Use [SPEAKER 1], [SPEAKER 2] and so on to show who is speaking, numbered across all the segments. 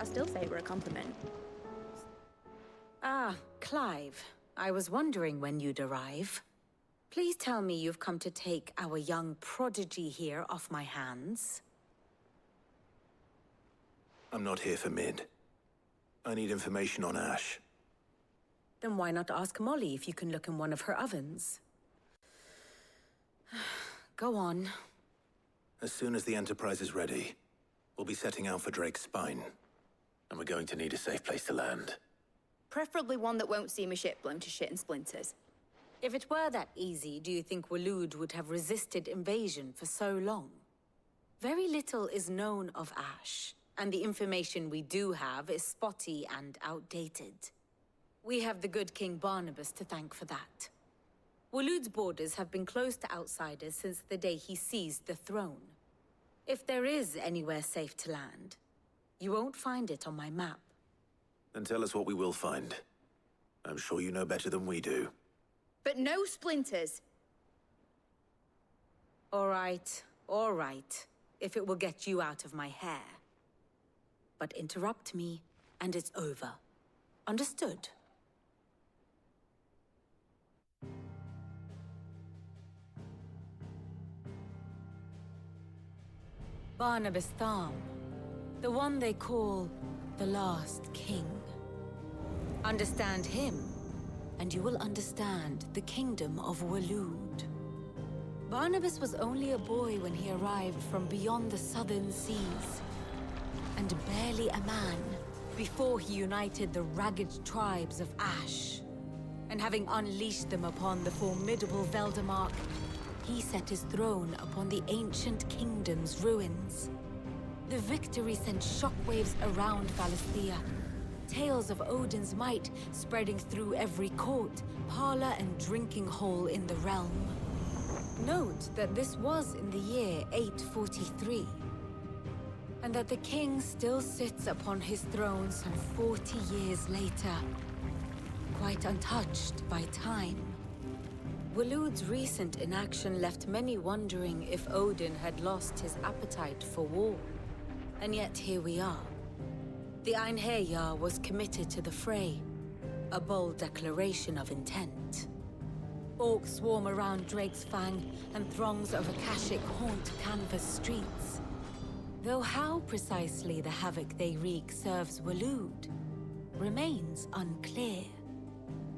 [SPEAKER 1] I still say we're a compliment.
[SPEAKER 2] Ah, Clive. I was wondering when you'd arrive. Please tell me you've come to take our young prodigy here off my hands.
[SPEAKER 3] I'm not here for Mid. I need information on Ash.
[SPEAKER 2] Then why not ask Molly if you can look in one of her ovens? Go on.
[SPEAKER 3] As soon as the Enterprise is ready, we'll be setting out for Drake's Spine. And we're going to need a safe place to land.
[SPEAKER 1] Preferably one that won't see my ship blown to shit and splinters.
[SPEAKER 2] If it were that easy, do you think Waloed would have resisted invasion for so long? Very little is known of Ash, and the information we do have is spotty and outdated. We have the good King Barnabas to thank for that. Waloed's borders have been closed to outsiders since the day he seized the throne. If there is anywhere safe to land, you won't find it on my map.
[SPEAKER 3] Then tell us what we will find. I'm sure you know better than we do.
[SPEAKER 1] But no splinters!
[SPEAKER 2] All right, if it will get you out of my hair. But interrupt me, and it's over. Understood? Barnabas Tharm, the one they call the Last King. Understand him, and you will understand the kingdom of Waloed. Barnabas was only a boy when he arrived from beyond the southern seas, and barely a man before he united the ragged tribes of Ash. And having unleashed them upon the formidable Veldamark, he set his throne upon the ancient kingdom's ruins. The victory sent shockwaves around Valisthea, tales of Odin's might spreading through every court, parlor, and drinking hole in the realm. Note that this was in the year 843, and that the king still sits upon his throne some 40 years later, quite untouched by time. Waloed's recent inaction left many wondering if Odin had lost his appetite for war. And yet here we are. The Einherjar was committed to the fray, a bold declaration of intent. Orcs swarm around Drake's Fang, and throngs of Akashic haunt Canvas streets. Though how precisely the havoc they wreak serves Waloed remains unclear.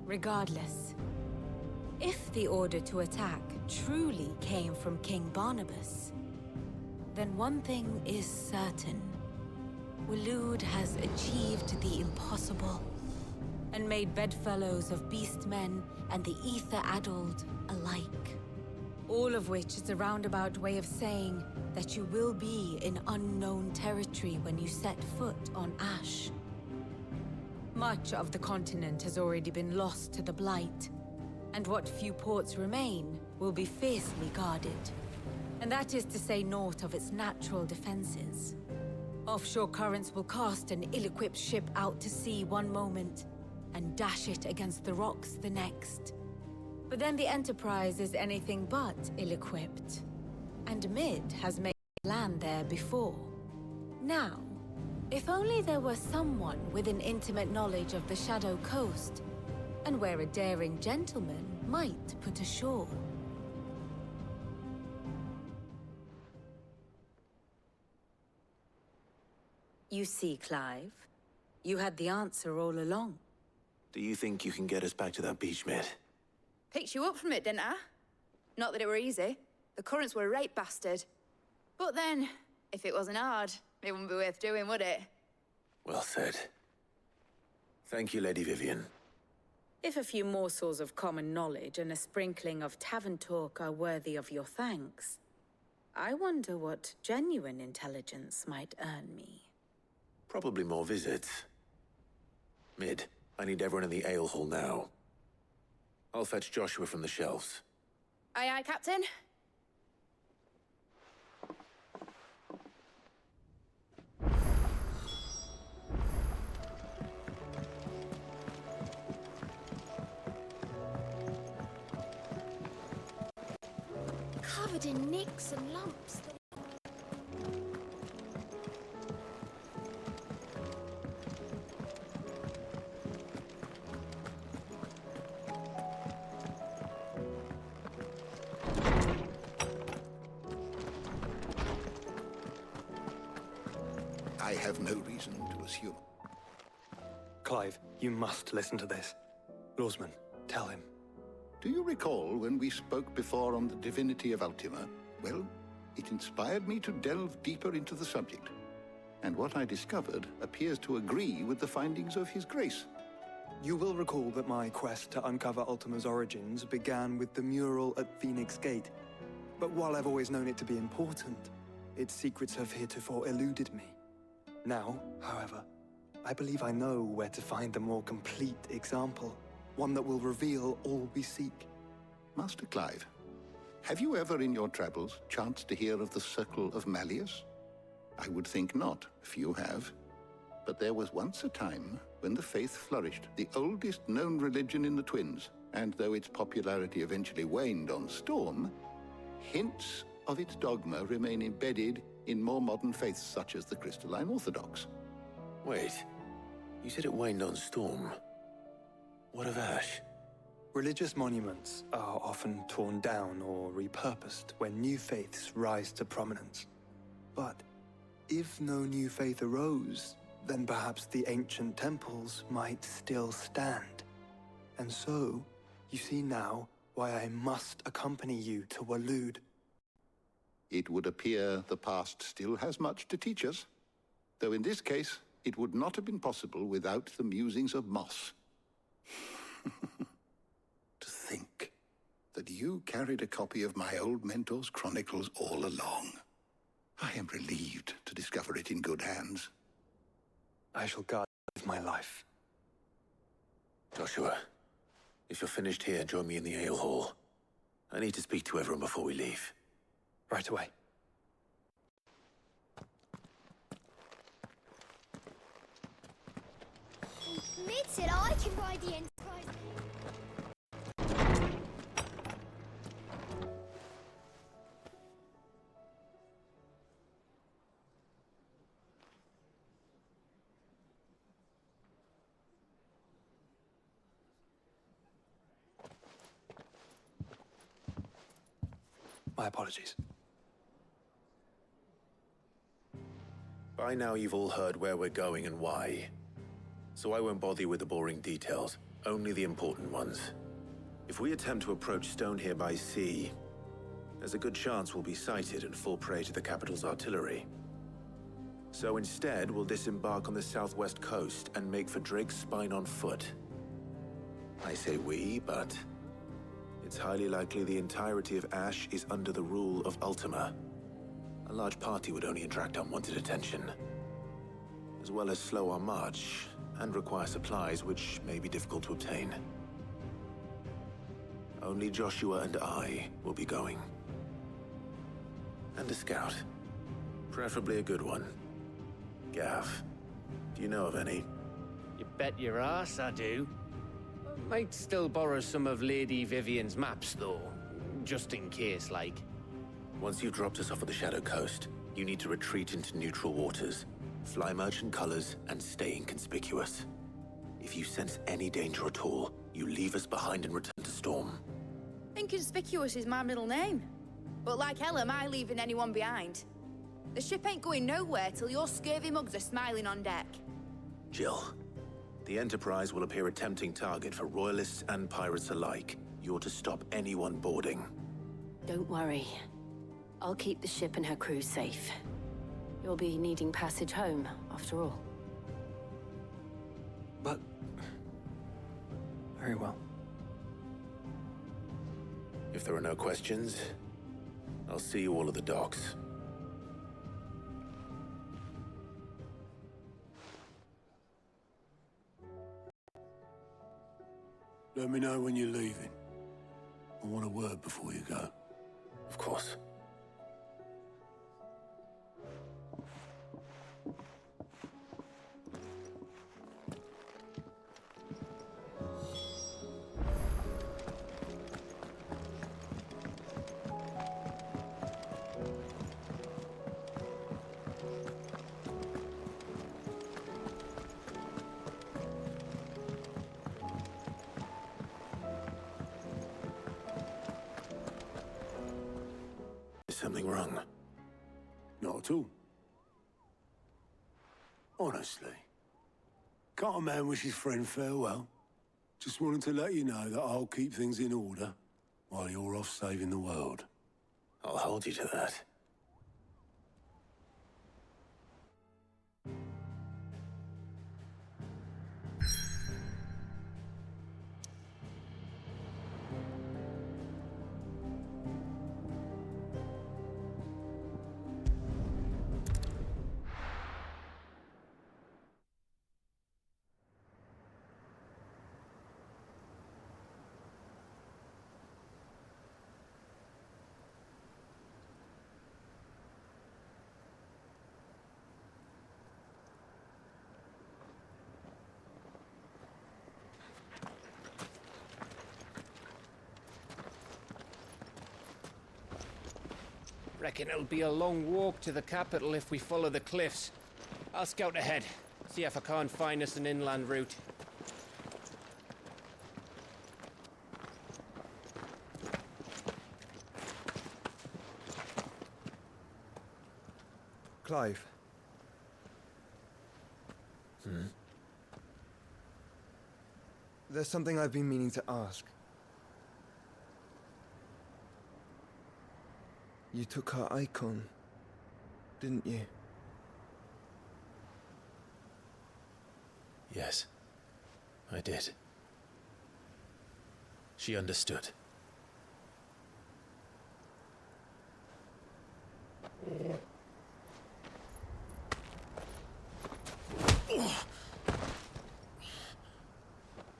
[SPEAKER 2] Regardless, if the order to attack truly came from King Barnabas, then one thing is certain. Waloed has achieved the impossible, and made bedfellows of beastmen and the ether-addled alike. All of which is a roundabout way of saying that you will be in unknown territory when you set foot on Ash. Much of the continent has already been lost to the Blight, and what few ports remain will be fiercely guarded. And that is to say naught of its natural defenses. Offshore currents will cast an ill-equipped ship out to sea one moment, and dash it against the rocks the next. But then the Enterprise is anything but ill-equipped, and Mid has made land there before. Now, if only there were someone with an intimate knowledge of the Shadow Coast, and where a daring gentleman might put ashore. You see, Clive, you had the answer all along.
[SPEAKER 3] Do you think you can get us back to that beach, Mid?
[SPEAKER 1] Picked you up from it, didn't I? Not that it were easy. The currents were a right bastard. But then, if it wasn't hard, it wouldn't be worth doing, would it?
[SPEAKER 3] Well said. Thank you, Lady Vivian.
[SPEAKER 2] If a few morsels of common knowledge and a sprinkling of tavern talk are worthy of your thanks, I wonder what genuine intelligence might earn me.
[SPEAKER 3] Probably more visits. Mid, I need everyone in the ale hall now. I'll fetch Joshua from the shelves.
[SPEAKER 1] Aye, aye, Captain.
[SPEAKER 4] Covered in nicks and lumps.
[SPEAKER 5] I have no reason to assume.
[SPEAKER 6] Clive, you must listen to this. Lawsman, tell him.
[SPEAKER 5] Do you recall when we spoke before on the divinity of Ultima? Well, it inspired me to delve deeper into the subject. And what I discovered appears to agree with the findings of His Grace.
[SPEAKER 6] You will recall that my quest to uncover Ultima's origins began with the mural at Phoenix Gate. But while I've always known it to be important, its secrets have heretofore eluded me. Now, however, I believe I know where to find the more complete example, one that will reveal all we seek.
[SPEAKER 5] Master Clive, have you ever in your travels chanced to hear of the Circle of Malleus? I would think not, if you have. But there was once a time when the faith flourished, the oldest known religion in the Twins, and though its popularity eventually waned on Storm, hints of its dogma remain embedded in more modern faiths such as the Crystalline Orthodox.
[SPEAKER 3] Wait, you said it waned on Storm. What of Ash?
[SPEAKER 6] Religious monuments are often torn down or repurposed when new faiths rise to prominence. But if no new faith arose, then perhaps the ancient temples might still stand. And so, you see now why I must accompany you to Waloed.
[SPEAKER 5] It would appear the past still has much to teach us, though in this case, it would not have been possible without the musings of Moss. To think that you carried a copy of my old mentor's chronicles all along. I am relieved to discover it in good hands.
[SPEAKER 6] I shall guard it with my life.
[SPEAKER 3] Joshua, if you're finished here, join me in the ale hall. I need to speak to everyone before we leave.
[SPEAKER 6] Right away.
[SPEAKER 4] Mid said I can ride the Enterprise.
[SPEAKER 6] My apologies.
[SPEAKER 3] By now you've all heard where we're going and why. So I won't bother you with the boring details, only the important ones. If we attempt to approach Stone here by sea, there's a good chance we'll be sighted and fall prey to the capital's artillery. So instead, we'll disembark on the southwest coast and make for Drake's Spine on foot. I say we, but it's highly likely the entirety of Ash is under the rule of Ultima. A large party would only attract unwanted attention, as well as slow our march and require supplies which may be difficult to obtain. Only Joshua and I will be going. And a scout. Preferably a good one. Gav, do you know of any?
[SPEAKER 7] You bet your ass I do. Might still borrow some of Lady Vivian's maps, though. Just in case, like.
[SPEAKER 3] Once you've dropped us off at the Shadow Coast, you need to retreat into neutral waters, fly merchant colors, and stay inconspicuous. If you sense any danger at all, you leave us behind and return to Storm.
[SPEAKER 1] Inconspicuous is my middle name. But like hell am I leaving anyone behind. The ship ain't going nowhere till your scurvy mugs are smiling on deck.
[SPEAKER 3] Jill, the Enterprise will appear a tempting target for royalists and pirates alike. You're to stop anyone boarding.
[SPEAKER 2] Don't worry. I'll keep the ship and her crew safe. You'll be needing passage home, after all.
[SPEAKER 6] But... very well.
[SPEAKER 3] If there are no questions, I'll see you all at the docks.
[SPEAKER 8] Let me know when you're leaving. I want a word before you go.
[SPEAKER 3] Of course. Is something wrong?
[SPEAKER 8] Not at all. Honestly. Can't a man wish his friend farewell? Just wanted to let you know that I'll keep things in order while you're off saving the world.
[SPEAKER 3] I'll hold you to that.
[SPEAKER 7] Reckon it'll be a long walk to the capital if we follow the cliffs. I'll scout ahead, see if I can't find us an inland route.
[SPEAKER 6] Clive. There's something I've been meaning to ask. You took her icon, didn't you?
[SPEAKER 3] Yes, I did. She understood.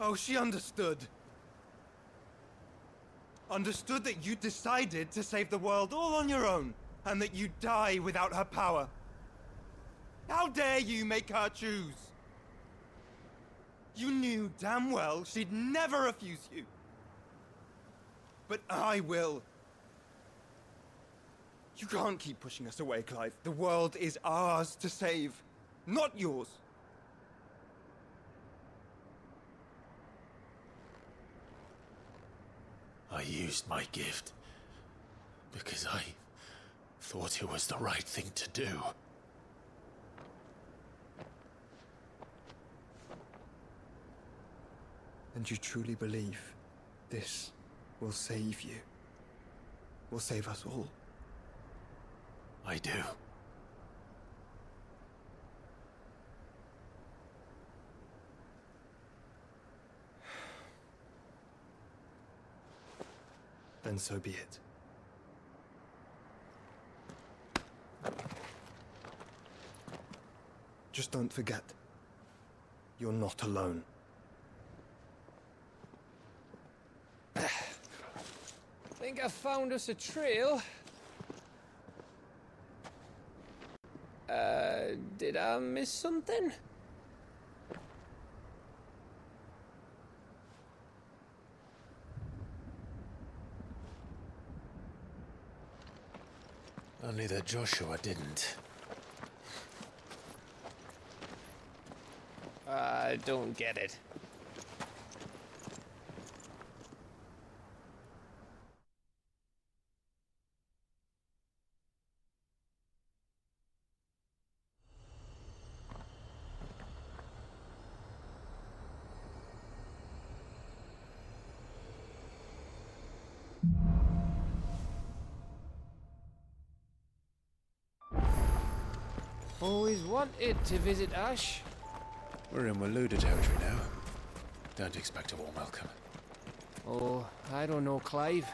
[SPEAKER 6] Oh, she understood. Understood that you decided to save the world all on your own, and that you'd die without her power. How dare you make her choose? You knew damn well she'd never refuse you. But I will. You can't keep pushing us away, Clive. The world is ours to save, not yours.
[SPEAKER 3] I used my gift because I thought it was the right thing to do.
[SPEAKER 6] And you truly believe this will save you? Will save us all?
[SPEAKER 3] I do.
[SPEAKER 6] Then so be it. Just don't forget, you're not alone.
[SPEAKER 7] Think I found us a trail. Did I miss something?
[SPEAKER 3] Only that Joshua didn't.
[SPEAKER 7] I don't get it. Always wanted to visit Ash.
[SPEAKER 3] We're in Waluda territory now. Don't expect a warm welcome.
[SPEAKER 7] Oh, I don't know, Clive.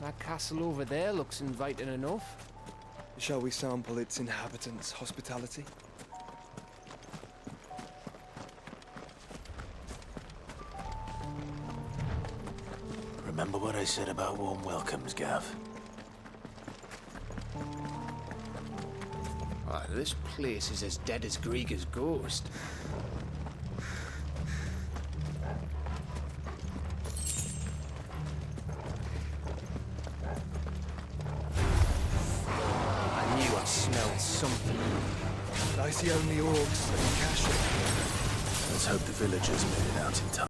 [SPEAKER 7] That castle over there looks inviting enough.
[SPEAKER 6] Shall we sample its inhabitants' hospitality?
[SPEAKER 3] Remember what I said about warm welcomes, Gav?
[SPEAKER 7] Ah, this place is as dead as Grieger's ghost. I knew I smelled something.
[SPEAKER 6] I see only orcs and cash.
[SPEAKER 3] Let's hope the villagers made it out in time.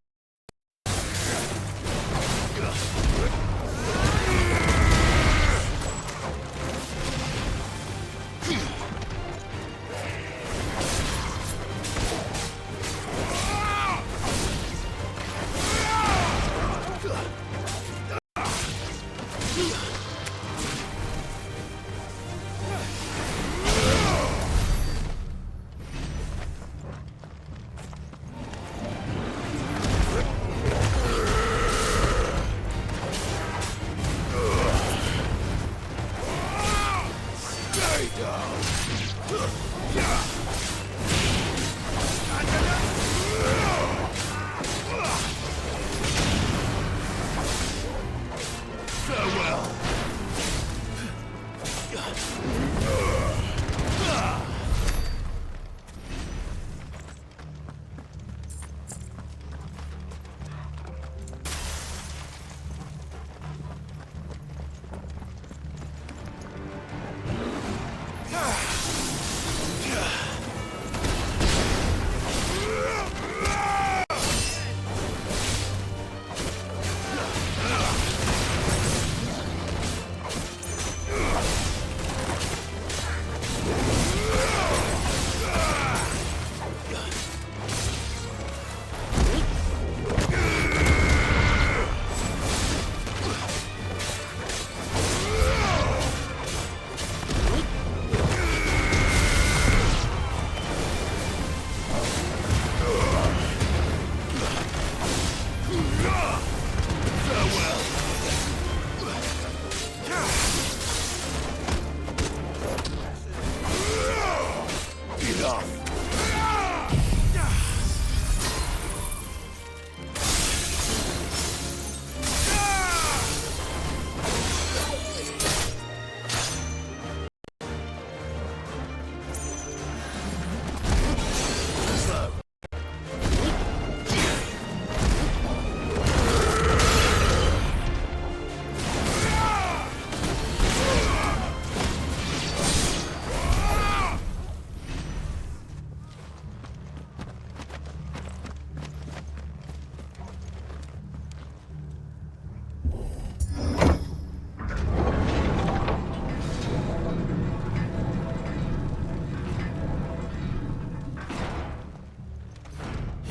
[SPEAKER 3] off.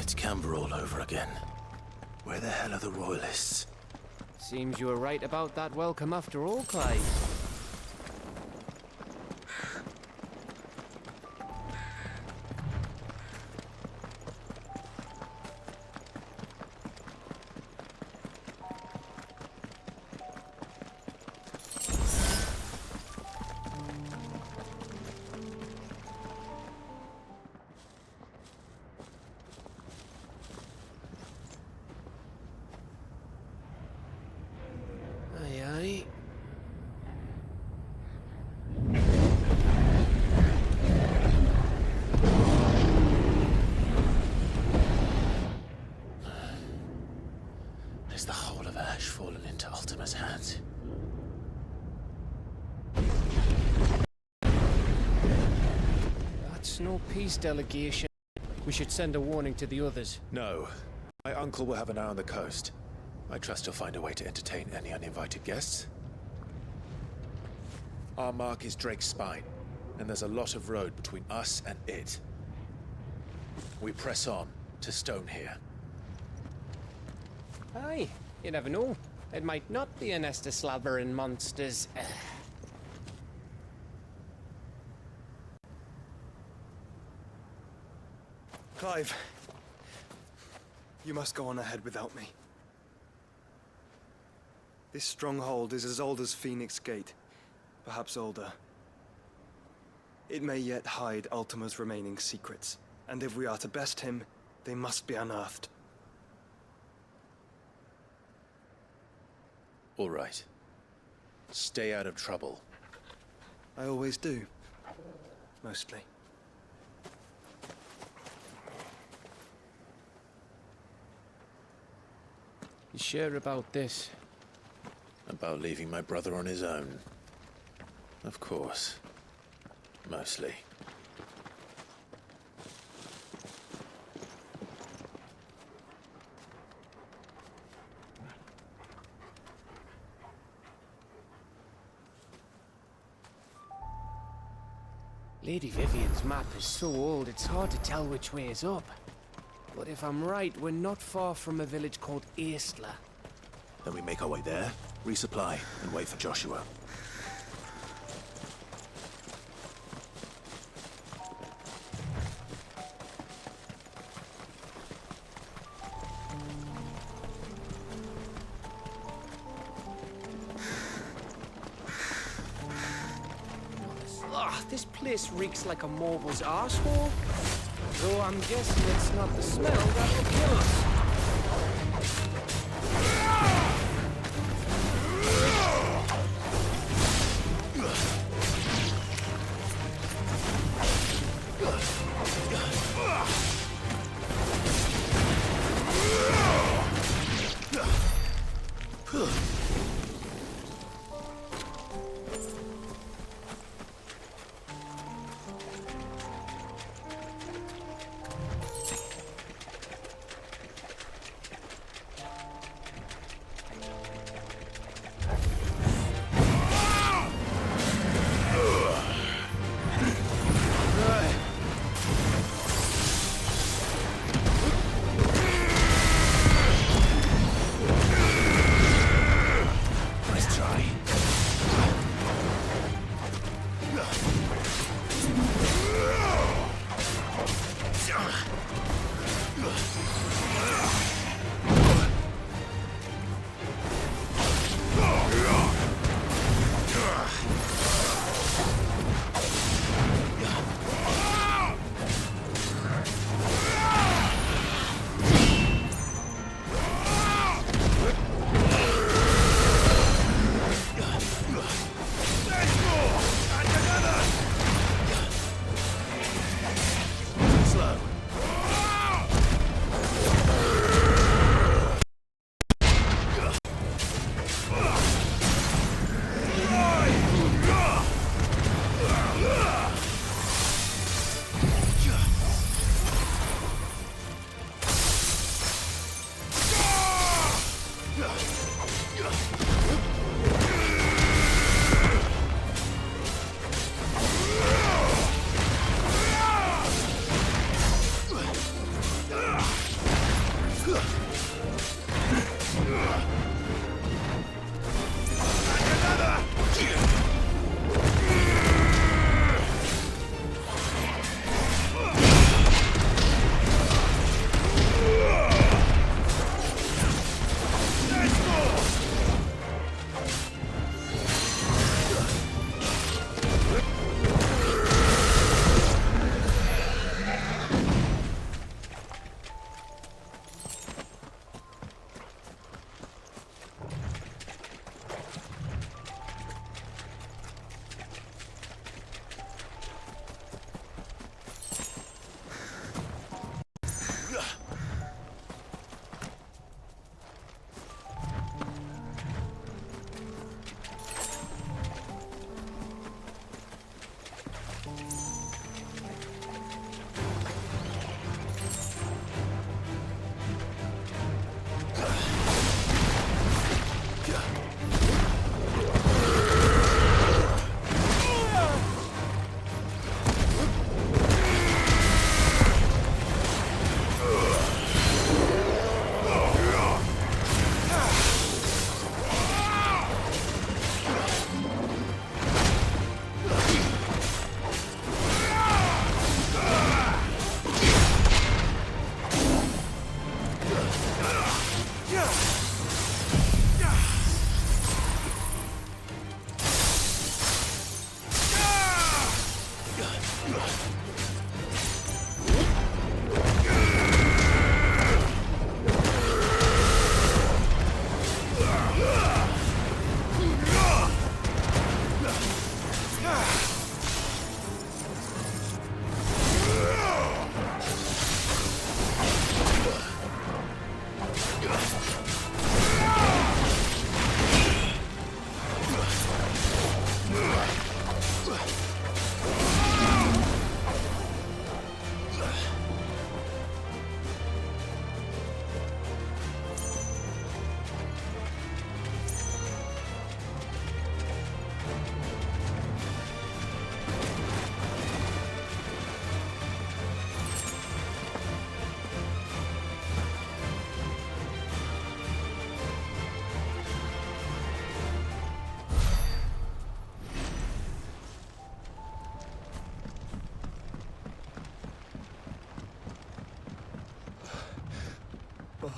[SPEAKER 3] It's Camber all over again. Where the hell are the Royalists?
[SPEAKER 7] Seems you were right about that welcome after all, Clive. Aye, aye.
[SPEAKER 3] Is the whole of Ash fallen into Ultima's hands?
[SPEAKER 7] That's no peace delegation. We should send a warning to the others.
[SPEAKER 3] No. My uncle will have an eye on the coast. I trust he'll find a way to entertain any uninvited guests. Our mark is Drake's Spine, and there's a lot of road between us and it. We press on to Stone here.
[SPEAKER 7] Aye, you never know. It might not be a nest of slabbering monsters.
[SPEAKER 6] Clive, you must go on ahead without me. This stronghold is as old as Phoenix Gate, perhaps older. It may yet hide Ultima's remaining secrets, and if we are to best him, they must be unearthed.
[SPEAKER 3] All right. Stay out of trouble.
[SPEAKER 6] I always do. Mostly.
[SPEAKER 7] You sure about this?
[SPEAKER 3] About leaving my brother on his own. Of course. Mostly.
[SPEAKER 7] Lady Vivian's map is so old it's hard to tell which way is up. But if I'm right, we're not far from a village called Aistla.
[SPEAKER 3] Then we make our way there, resupply, and wait for Joshua.
[SPEAKER 7] Ugh, this place reeks like a moble's arsehole. Though I'm guessing it's not the smell that will kill us.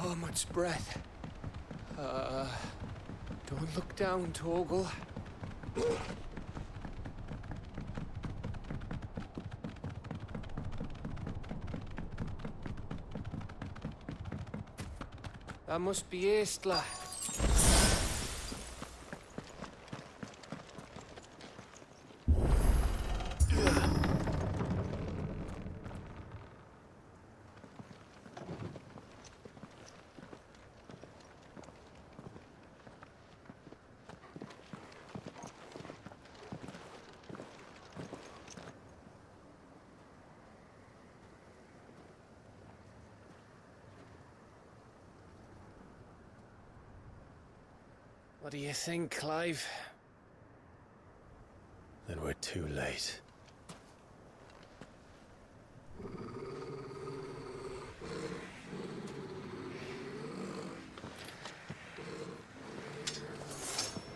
[SPEAKER 7] Oh, much breath. Don't look down, Torgal. That must be Aistla. What do you think, Clive?
[SPEAKER 3] Then we're too late.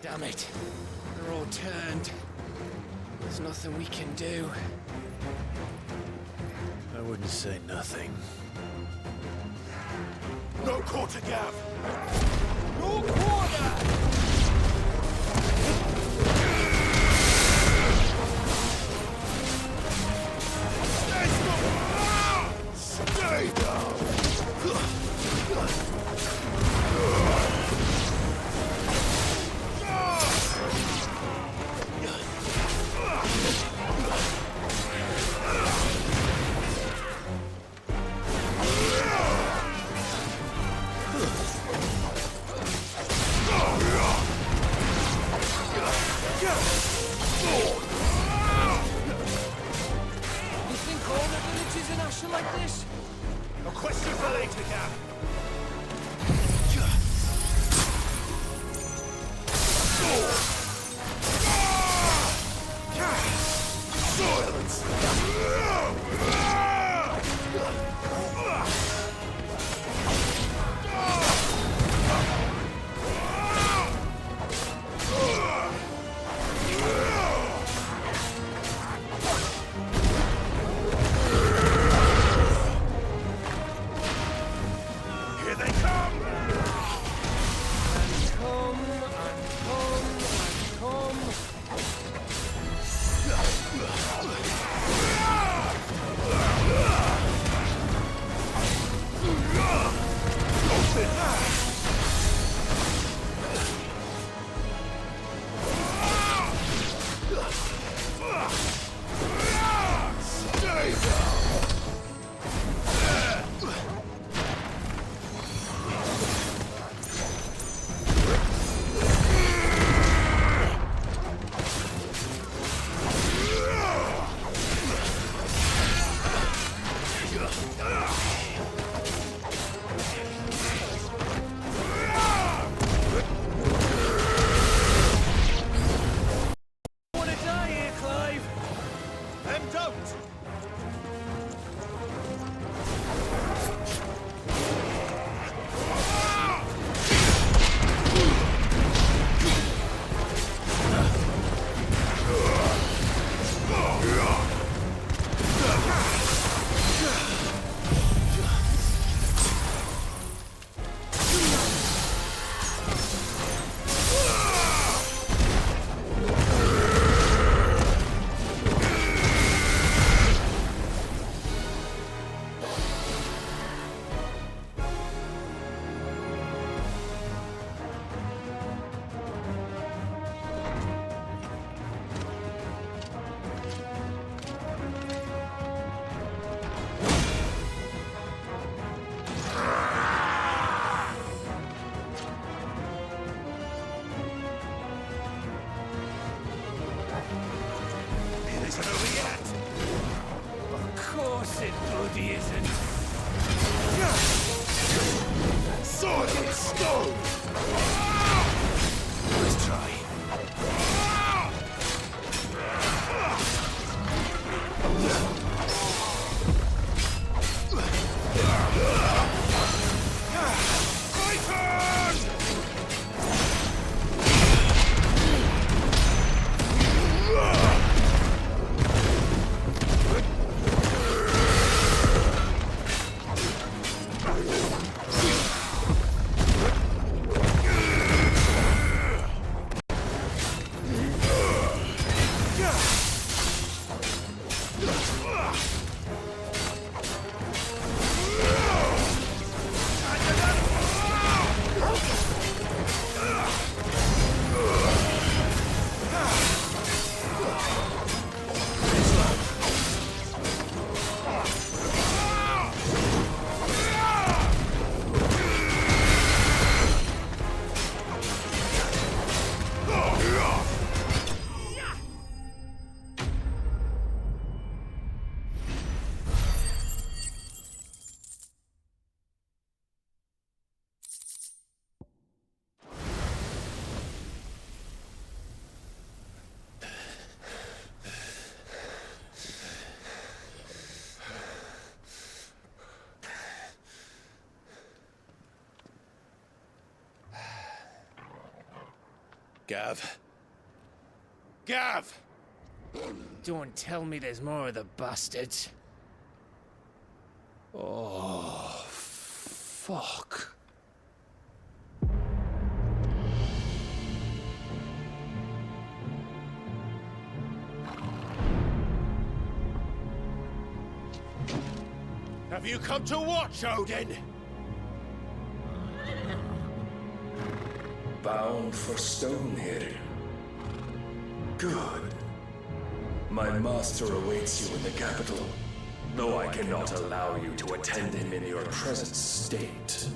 [SPEAKER 7] Damn it. They're all turned. There's nothing we can do.
[SPEAKER 3] I wouldn't say nothing.
[SPEAKER 8] No quarter, Gav!
[SPEAKER 7] No quarter!
[SPEAKER 8] Stay down!
[SPEAKER 7] You think all the villages in Ash are like this?
[SPEAKER 8] A question for later, Gav. Here they come!
[SPEAKER 7] And come, and come, and course it bloody isn't.
[SPEAKER 9] Sword in stone! Let's try.
[SPEAKER 3] Gav. Gav!
[SPEAKER 7] Don't tell me there's more of the bastards.
[SPEAKER 3] Oh, fuck. Have you come to watch, Odin?
[SPEAKER 9] Bound for Stonehill. Good. My master awaits you in the capital, though I cannot allow you to attend him in your present state.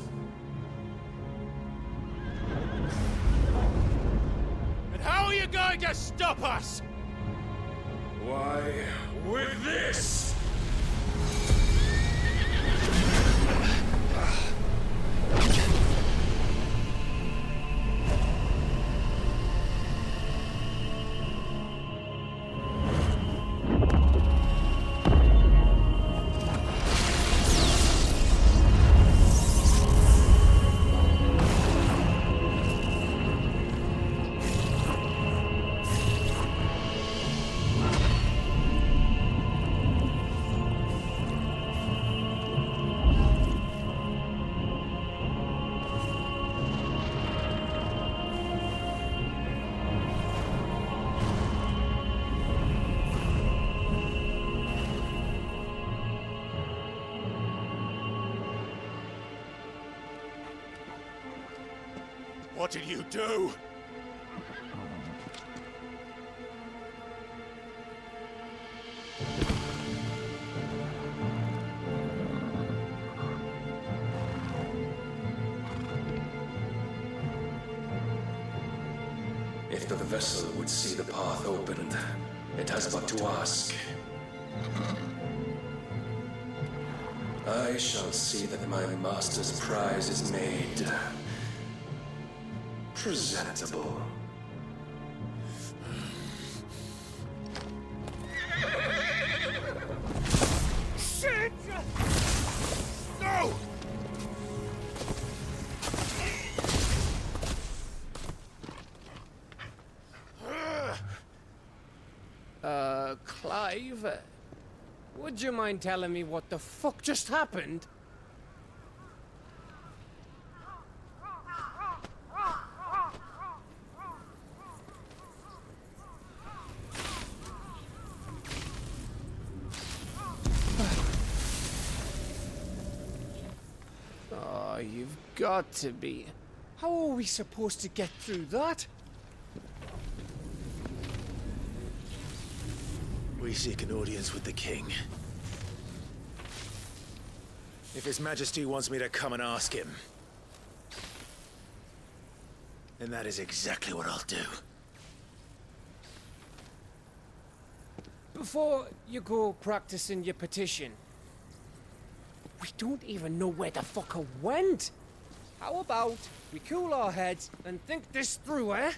[SPEAKER 3] And how are you going to stop us?
[SPEAKER 9] Why, with this!
[SPEAKER 3] What did you do?
[SPEAKER 9] If the vessel would see the path opened, it has but to ask. I shall see that my master's prize is made presentable.
[SPEAKER 3] Shit! No!
[SPEAKER 7] Clive? Would you mind telling me what the fuck just happened? Oh, you've got to be. How are we supposed to get through that?
[SPEAKER 3] We seek an audience with the king. If His Majesty wants me to come and ask him, then that is exactly what I'll do.
[SPEAKER 7] before you go practicing your petition, we don't even know where the fucker went. How about we cool our heads and think this through, eh?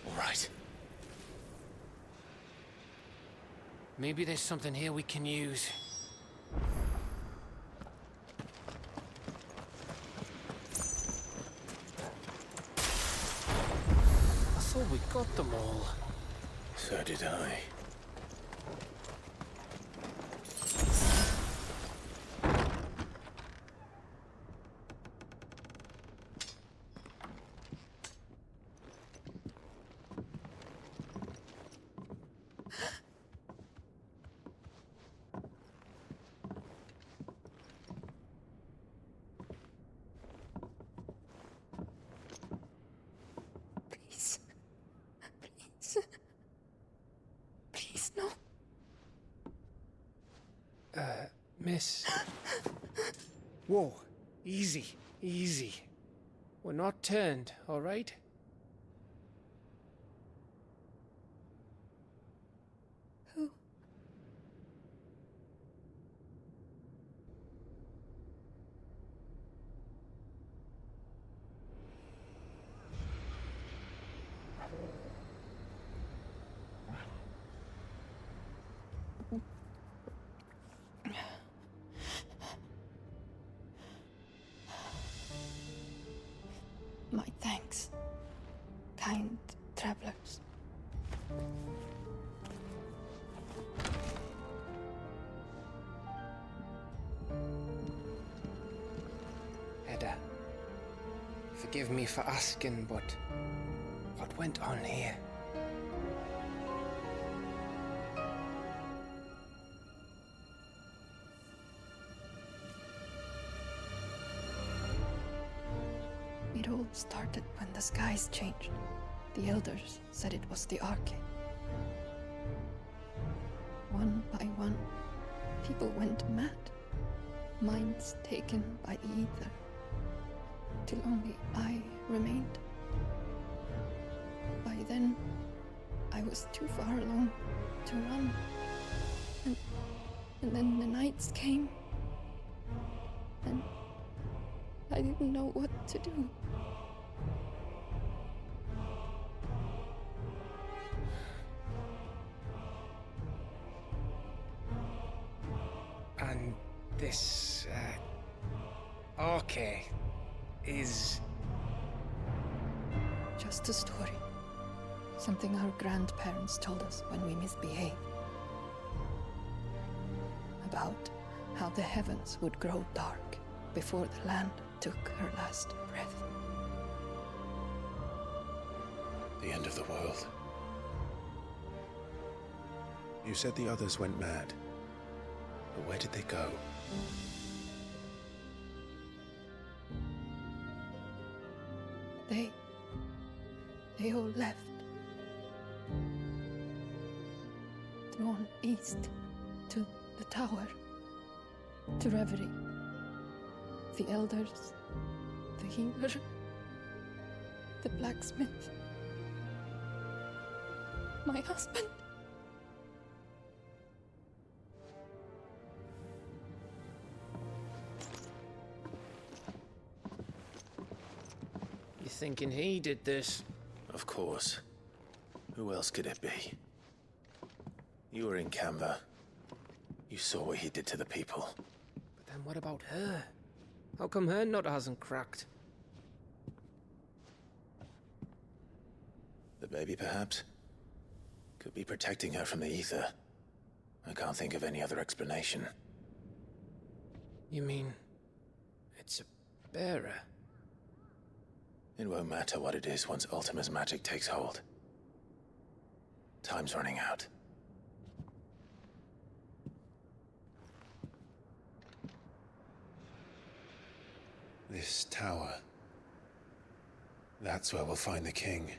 [SPEAKER 3] All right.
[SPEAKER 7] Maybe there's something here we can use. I thought we got them all.
[SPEAKER 3] So did I.
[SPEAKER 1] Please. Please. Please, no.
[SPEAKER 7] Miss. Whoa. Easy. Easy. We're not turned, all right?
[SPEAKER 1] Who? My thanks, kind travelers.
[SPEAKER 7] Hedda, forgive me for asking, but what went on here?
[SPEAKER 1] It all started when the skies changed. The elders said it was the Arche. One by one, people went mad. Minds taken by the ether. Till only I remained. By then, I was too far along to run. And then the nights came. And I didn't know what to do.
[SPEAKER 7] And this, Arche is...
[SPEAKER 1] Just a story. Something our grandparents told us when we misbehaved. About how the heavens would grow dark before the land took her last breath.
[SPEAKER 3] The end of the world. You said the others went mad. But where did they go?
[SPEAKER 1] They all left. Drawn east to the tower, to reverie. The elders, the healer, the blacksmith, my husband.
[SPEAKER 7] You thinking he did this?
[SPEAKER 3] Of course. Who else could it be? You were in Canva. You saw what he did to the people.
[SPEAKER 7] But then what about her? How come her nut hasn't cracked?
[SPEAKER 3] The baby, perhaps? Could be protecting her from the ether. I can't think of any other explanation.
[SPEAKER 7] You mean... it's a bearer?
[SPEAKER 3] It won't matter what it is once Ultima's magic takes hold. Time's running out. This tower. That's where we'll find the king.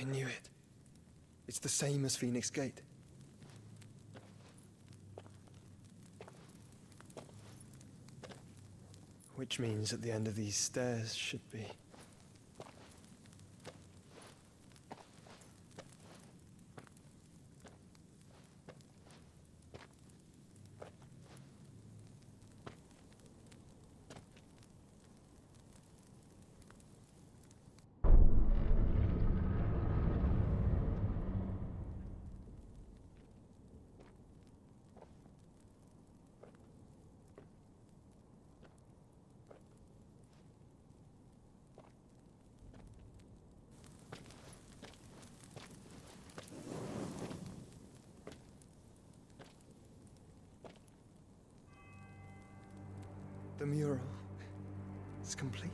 [SPEAKER 6] I knew it. It's the same as Phoenix Gate. Which means at the end of these stairs should be... The mural is complete.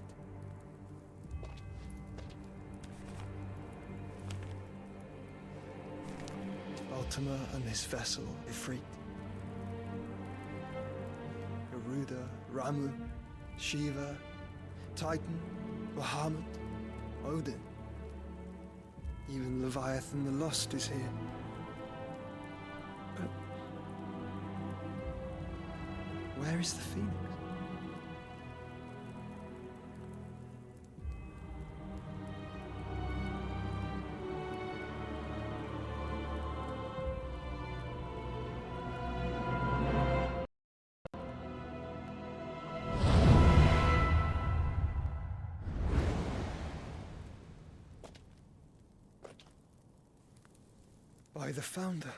[SPEAKER 6] Ultima and his vessel, Ifrit. Garuda, Ramu, Shiva, Titan, Bahamut, Odin. Even Leviathan the Lost is here. But where is the Phoenix? By the Founder.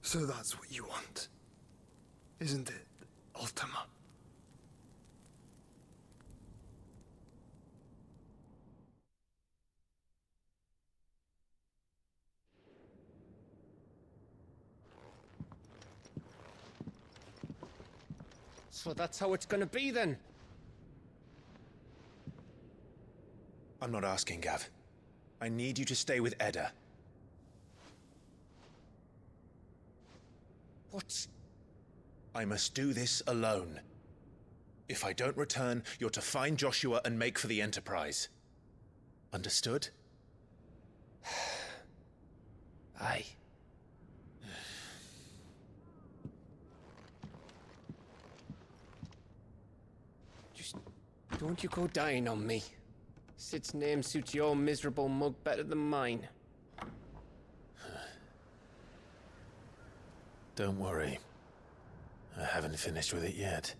[SPEAKER 6] So that's what you want, isn't it, Ultima?
[SPEAKER 7] So that's how it's gonna be then?
[SPEAKER 3] I'm not asking, Gav. I need you to stay with Edda.
[SPEAKER 7] What?
[SPEAKER 3] I must do this alone. If I don't return, you're to find Joshua and make for the Enterprise. Understood?
[SPEAKER 7] Aye. Just don't you go dying on me. Sid's name suits your miserable mug better than mine.
[SPEAKER 3] Don't worry. I haven't finished with it yet.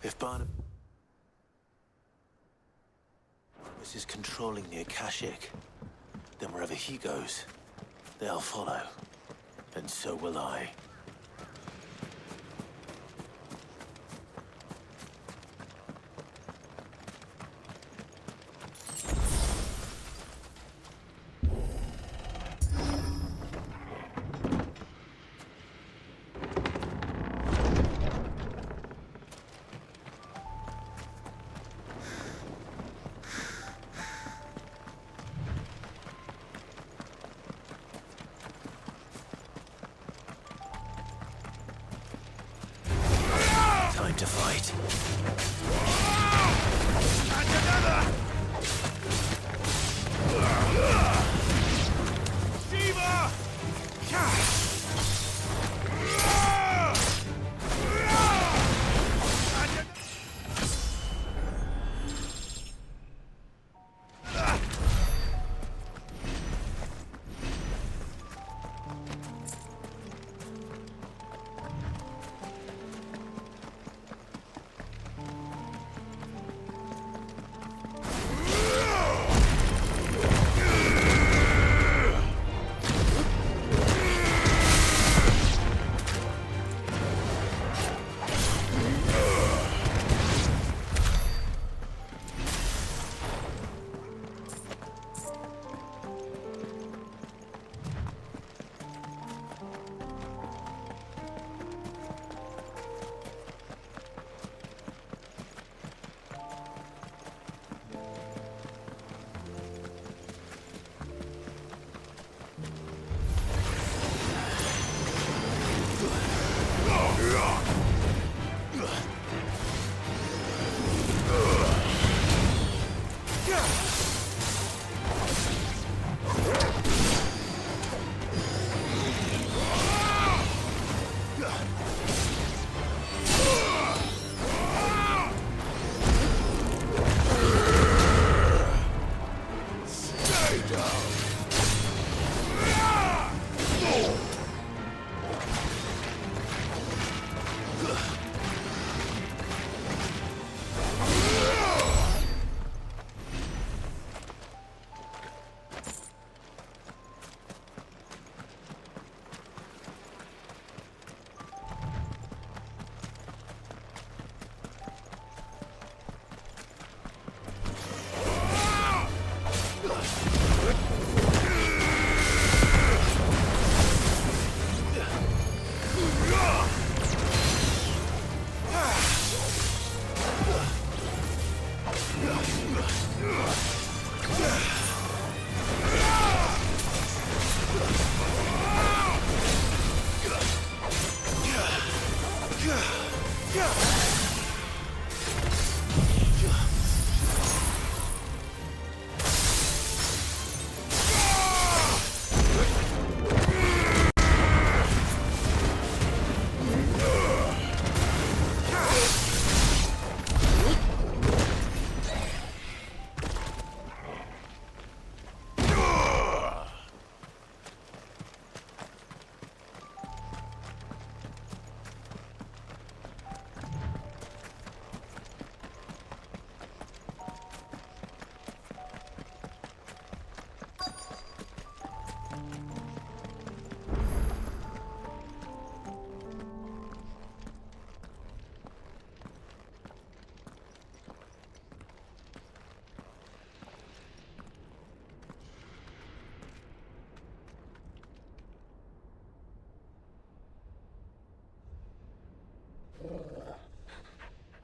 [SPEAKER 3] If Barnabas is controlling the Akashic, then wherever he goes, they'll follow. And so will I.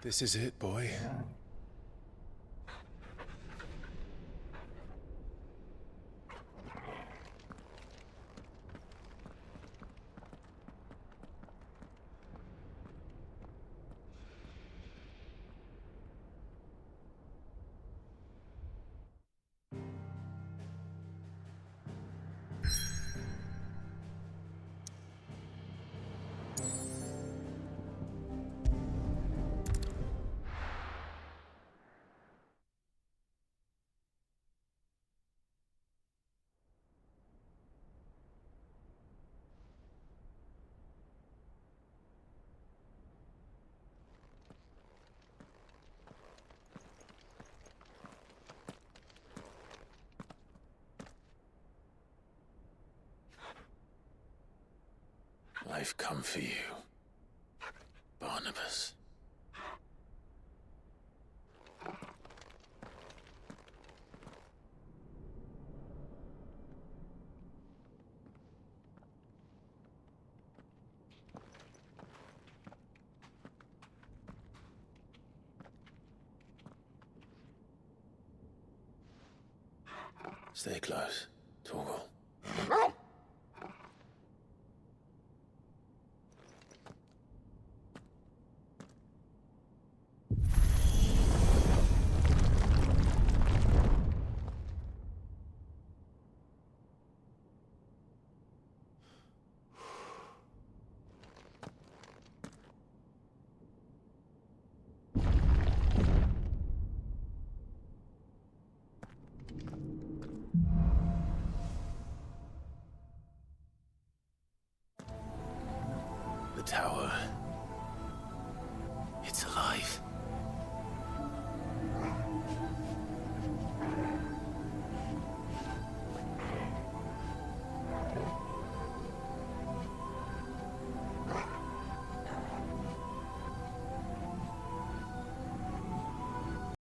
[SPEAKER 8] This is it, boy. I've come for you, Barnabas. Stay close, Torgal. The tower. It's alive.